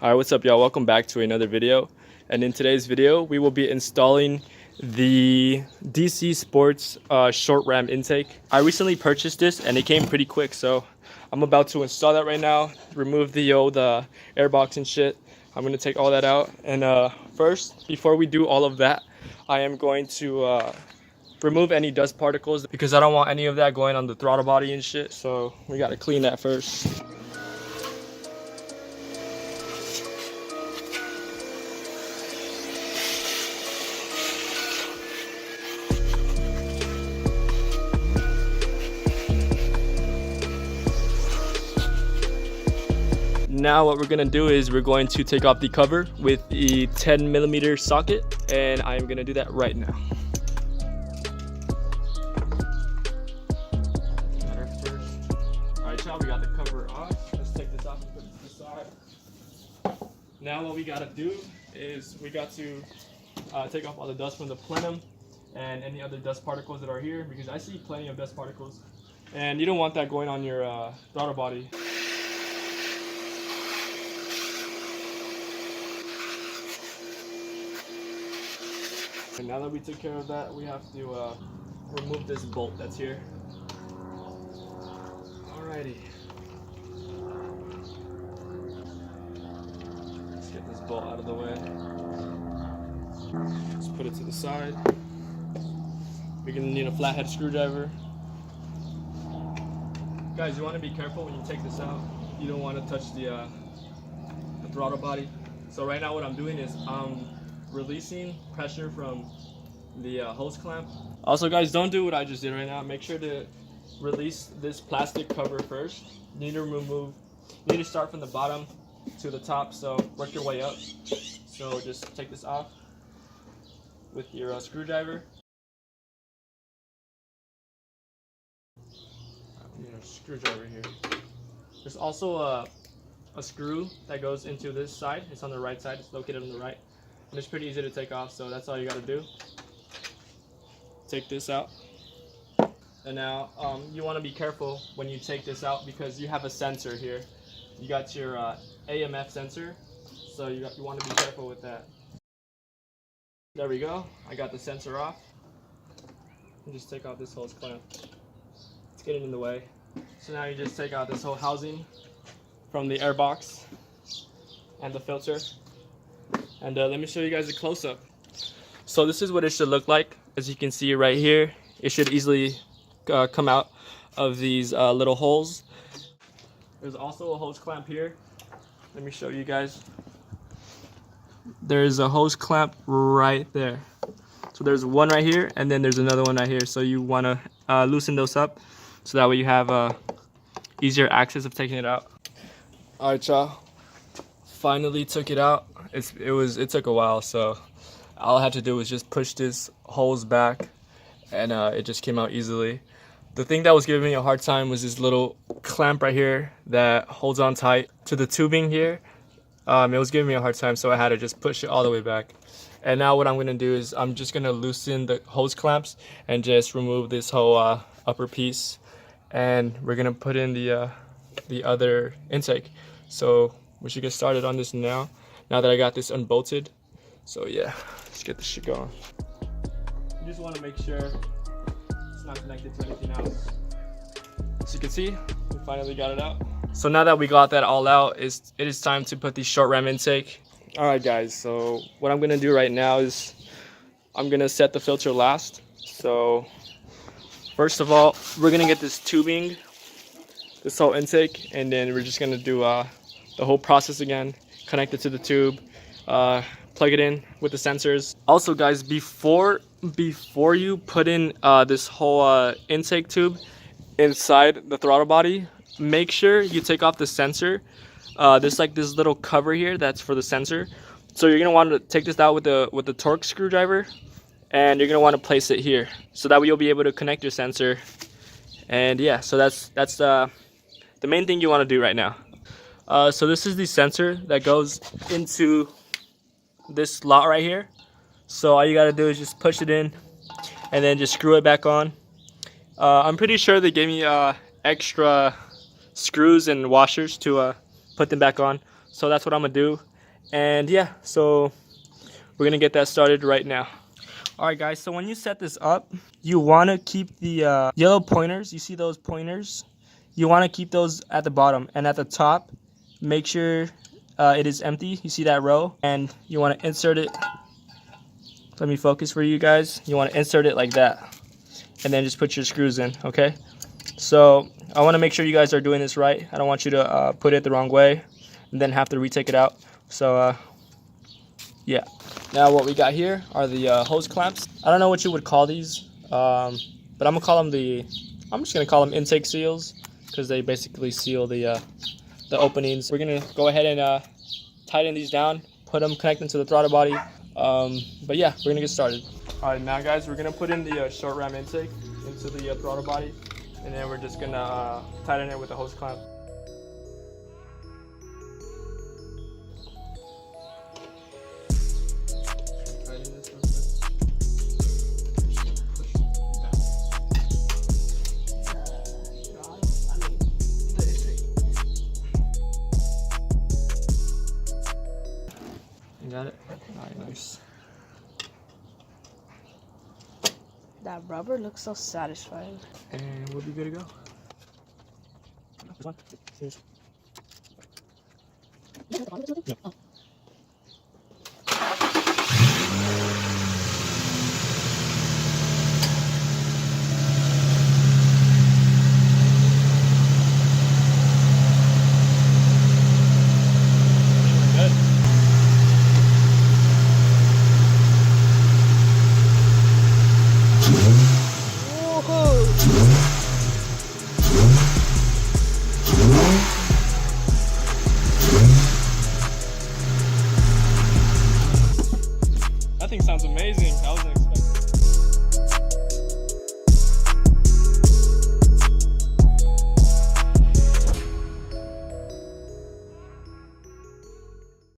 Alright, what's up y'all? Welcome back to another video. And in today's video, we will be installing the DC Sports short ram intake. I recently purchased this and it came pretty quick, so I'm about to install that right now. Remove the airbox and shit. I'm going to take all that out. And first, before we do all of that, I am going to remove any dust particles because I don't want any of that going on the throttle body and shit. So we got to clean that first. Now what we're gonna do is we're going to take off the cover with the 10mm socket, and I'm gonna do that right now. Alright y'all, we got the cover off. Let's take this off and put it to the side. Now what we gotta do is we got to take off all the dust from the plenum and any other dust particles that are here, because I see plenty of dust particles and you don't want that going on your throttle body. And now that we took care of that, we have to remove this bolt that's here. Alrighty. Let's get this bolt out of the way. Let's put it to the side. We're gonna need a flathead screwdriver. Guys, you want to be careful when you take this out. You don't want to touch the throttle body. So right now what I'm doing is releasing pressure from the hose clamp. Also guys, don't do what I just did right now. Make sure to release this plastic cover first. You need to start from the bottom to the top, so work your way up. So just take this off with your screwdriver. We need a screwdriver here. There's also a screw that goes into this side. It's on the right side. It's located on the right. And it's pretty easy to take off, so that's all you gotta do. Take this out. And now you want to be careful when you take this out because you have a sensor here. You got your AMF sensor, so you want to be careful with that. There we go. I got the sensor off. And just take out this hose clamp. It's getting in the way. So now you just take out this whole housing from the air box and the filter. And let me show you guys a close-up. So this is what it should look like. As you can see right here, it should easily come out of these little holes. There's also a hose clamp here. Let me show you guys. There's a hose clamp right there. So there's one right here, and then there's another one right here. So you want to loosen those up, so that way you have easier access of taking it out. All right, y'all. Finally took it out. It took a while, so all I had to do was just push this hose back, and it just came out easily. The thing that was giving me a hard time was this little clamp right here that holds on tight to the tubing here. It was giving me a hard time, so I had to just push it all the way back. And now what I'm gonna do is I'm just gonna loosen the hose clamps and just remove this whole upper piece, and we're gonna put in the other intake. So we should get started on this now that I got this unbolted. So yeah, let's get this shit going. You just want to make sure it's not connected to anything else. As you can see, we finally got it out. So now that we got that all out, it is time to put the short ram intake. Alright guys, so what I'm going to do right now is I'm going to set the filter last. So first of all, we're going to get this tubing, this whole intake, and then we're just going to do the whole process again. Connect it to the tube, plug it in with the sensors. Also guys, before you put in this whole intake tube inside the throttle body, make sure you take off the sensor. There's like this little cover here that's for the sensor. So you're gonna want to take this out with the torque screwdriver, and you're gonna want to place it here, so that way you'll be able to connect your sensor. And yeah, so that's the main thing you want to do right now. So this is the sensor that goes into this slot right here. So all you got to do is just push it in and then just screw it back on. I'm pretty sure they gave me extra screws and washers to put them back on. So that's what I'm gonna do. And yeah, so we're gonna get that started right now. All right, guys, so when you set this up, you wanna keep the yellow pointers. You see those pointers? You wanna keep those at the bottom, and at the top, make sure it is empty. You see that row? And you wanna insert it. Let me focus for you guys. You wanna insert it like that, and then just put your screws in, okay? So I wanna make sure you guys are doing this right. I don't want you to put it the wrong way and then have to retake it out. So yeah. Now what we got here are the hose clamps. I don't know what you would call these, but I'm just gonna call them intake seals, because they basically seal the openings. We're gonna go ahead and tighten these down, connect them to the throttle body. But yeah, we're gonna get started. All right, now guys, we're gonna put in the short ram intake into the throttle body, and then we're just gonna tighten it with the hose clamp. You got it? All right, nice. That rubber looks so satisfying. And we'll be good to go. This one. Cheers. Yeah. That thing sounds amazing. That was